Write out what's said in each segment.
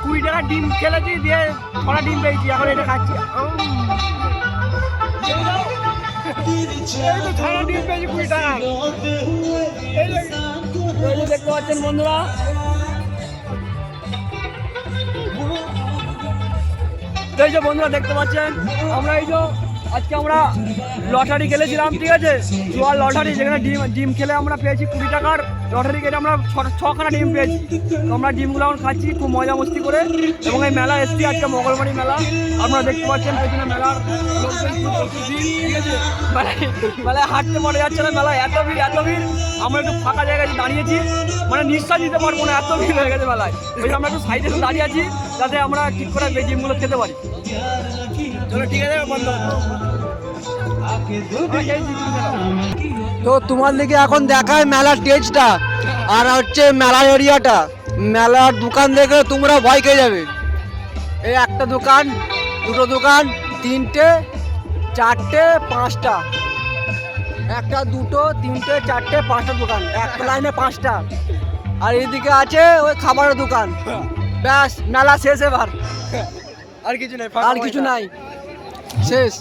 20 টাকা ডিম খেলেছি, দিয়ে ছড়া ডিম পেয়েছি, এখন এটা খাচ্ছি। এই তো ছড়া ডিম পেয়েছি 20 টাকা। এই যে দেখতে পাচ্ছেন বন্ধুরা, এই যে বন্ধুরা দেখতে পাচ্ছেন, আমরা এই যে আজকে আমরা লটারি খেলেছিলাম, ঠিক আছে, জোয়ার লটারি, যেখানে ডিম খেলে আমরা পেয়েছি 20 টাকার লটারি কেটে আমরা 6খানা ডিম পেয়েছি। তো আমরা ডিমগুলো এখন খাচ্ছি খুব মজা মস্তি করে। এবং এই মেলা এসছি আজকে, মঙ্গলবাড়ি মেলা, আপনারা দেখতে পাচ্ছেন পেছনে মেলার লোকজন প্রচুর ভিড়, ঠিক আছে, মেলায় হাঁটতে পারা যাচ্ছে না, মেলায় এত ভিড় এত ভিড়। আমরা একটু ফাঁকা জায়গায় দাঁড়িয়েছি, মানে নিঃশ্বাস দিতে পারবো না, এত ভিড় হয়ে গেছে মেলায়। ওই আমরা একটু সাইডে দাঁড়িয়ে আছি, যাতে আমরা ঠিক করে ডিমগুলো খেতে পারি। চলো ঠিক আছে বন্ধু। তো তোমার দিকে এখন দেখায় মেলার স্টেজটা আর হচ্ছে মেলার এরিয়াটা। মেলার দোকান দেখে তোমরা ভয় খেয়ে যাবে। এই একটা দোকান, দুটো দোকান, 3টে 4টে 5টা, একটা দুটো 3টে 4টে 5টা দোকান, একটা লাইনে 5টা। আর এইদিকে আছে ওই খাবারের দোকান। ব্যাস মেলা শেষ এবার, আর কিছু নাই, আর কিছু নাই, শেষ।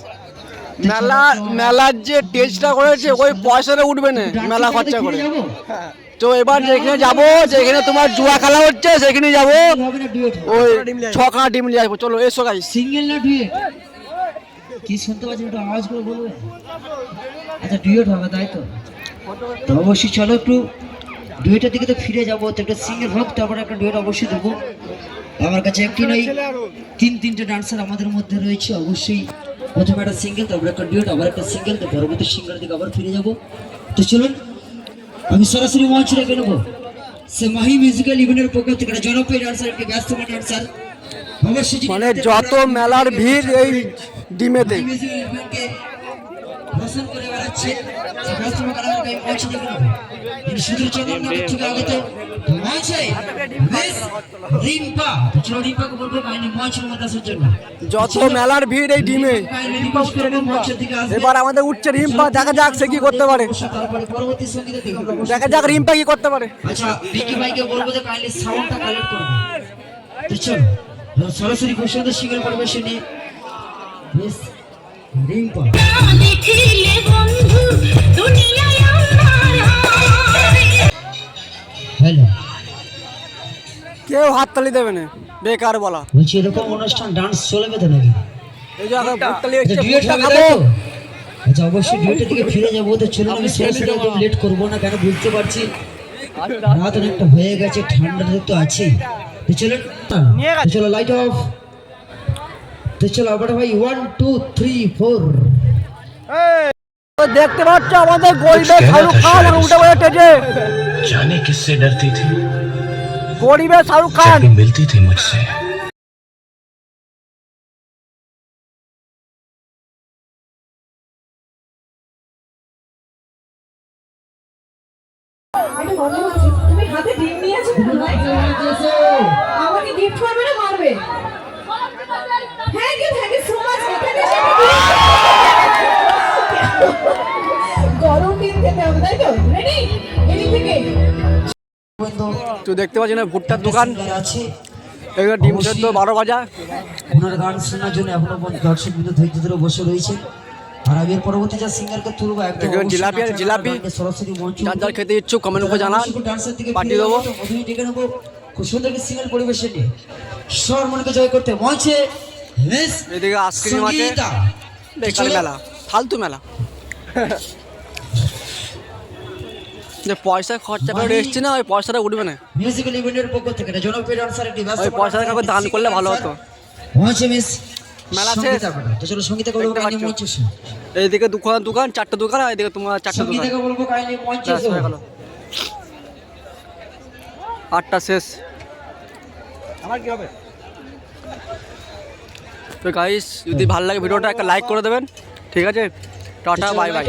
মেলার যে টেস্টটা করেছে ওই পয়সাটা উঠবে না মেলা খরচা করে। তো এবার যেখানে যাবো, যেখানে তোমার জুয়া খেলা হচ্ছে সেখানে যাবো, ওই 6খানা ডিম নিয়ে আসবো। চলো এসো গাইস। সিঙ্গেল না ডুয়েট? কি শুনতে পাচ্ছেন একটু আওয়াজ করে বলবেন? আচ্ছা ডুয়েট হবে তাই তো? তো অবশ্যই চলো একটু ডুয়েটের দিকে তো ফিরে যাবো। তো একটা সিঙ্গেল হোক, তারপরে একটা ডুয়েট অবশ্যই দেবো। আমার কাছে একটি নয়, 3-3টে ডান্সার আমাদের মধ্যে রয়েছে। অবশ্যই প্রথমে একটা সিঙ্গেল, তারপরে একটা ডুয়েট, আবার একটা সিঙ্গেল, তো পরবর্তী সিঙ্গেলের দিকে আবার ফিরে যাবো। তো চলুন আমি সরাসরি মঞ্চ রেখে নেবো সে মাহি মিউজিক্যাল ইভেন্টের পক্ষ থেকে একটা জনপ্রিয় ডান্সার, একটি ব্যস্ততম ডান্সার। অবশ্যই মানে যত মেলার ভিড় এই ডিমেতে। পছন্দ করে বেড়াচ্ছে ব্যস্ততম কারণে মঞ্চ রেখে নেবো। শুধু চলুন না ঠিক আগেতে মঞ্চে মিস রিম্পা। তো চলো রিম্পাকে বলবো কাহিনী মঞ্চের মধ্যে আসার জন্য। যত মেলার ভিড় এই ডিমে। এবার আমাদের উঠছে রিম্পা, দেখা যাক সে কি করতে পারে, দেখা যাক রিম্পা কি করতে পারে। আচ্ছা বিকি ভাইকে বলবো যে কাইন্ডলি সাউন্ডটা কালেক্ট করবে। তো চলো সরাসরি খুব সুন্দর সিঙ্গেল পরিবেশন নিয়ে মিস রিম্পা। দেখিলে বন্ধু দুনিয়ায় আমার হ্যালো, কেউ হাততালি দেবে না, বেকার বলা। বলছি এরকম অনুষ্ঠান ডান্স চলবে তো নাকি? এই যে হাততালি হচ্ছে, ডুয়েটটা খাবো। আচ্ছা অবশ্যই ডুয়েটের দিকে ফিরে যাবো। তো চলুন আমি সরাসরি একদম লেট করবো না, কেন বুঝতে পারছি রাত অনেকটা হয়ে গেছে, ঠান্ডাটা তো আছে। তো চলুন, চলো লাইট অফ। তো চলো আবার ভাই 1 2 3 4। দেখতে পাচ্ছ আমাদের গরিবের শাহরুখ খান আর উঠে বসে টেজে। जाने किससे डरती थी, গরিবের শাহরুখ খান जब मिलती थी मुझसे। তুমি হাতে ডিম নিয়েছো, আমাকে গিফট করবে না মারবে? Thank you so much. গরম ডিম খেতে হবে তাই তো? রেডি এদিক থেকে। তো দেখতে পাচ্ছেন ভুট্টার দোকান, আছে এবার ডিম সেদ্ধ 12 ভাজা। ওনার গান শোনার জন্য এখনো দর্শক বিন্দু ধৈর্য ধরে বসে রয়েছে। আর আমি পরবর্তী যা সিঙ্গারকে তুলবো একদম জিলাপি আর জিলাপি সরাসরি মঞ্চ। যার যার খেতে ইচ্ছুক কমেন্ট করে জানান, পাঠিয়ে দেবো। প্রথমেই ডেকে নেবো খুব সুন্দর একটি সিঙ্গেল পরিবেশন নিয়ে সবার মনকে জয় করতে মঞ্চে মিস এদিকে আইসক্রিম আছে, সঙ্গীতা। বেকার মেলা, ফালতু মেলা। যে পয়সা খরচা করে এসছি না, ওই পয়সাটা উঠবে না। মিউজিক্যাল ইভেন্টের পক্ষ থেকে একটা জনপ্রিয় ডান্সার, একটি ব্যস্ত ওই পয়সাটা কাউকে দান করলে ভালো হতো। মঞ্চে মিস মেলা শেষ। তো চলো সঙ্গীতা বলবো কাহিনী মঞ্চে এসো। এইদিকে দোকান 4টে দোকান, আর এদিকে তোমার 4টে দোকান। সঙ্গীতাকে বলবো কাহিনী মঞ্চে ব্যাস এসো। হয়ে গেল, 8টা শেষ। আমার কি হবে? তো গাইস যদি ভালো লাগে ভিডিওটা একটা লাইক করে দেবেন, ঠিক আছে? Tata bye bye.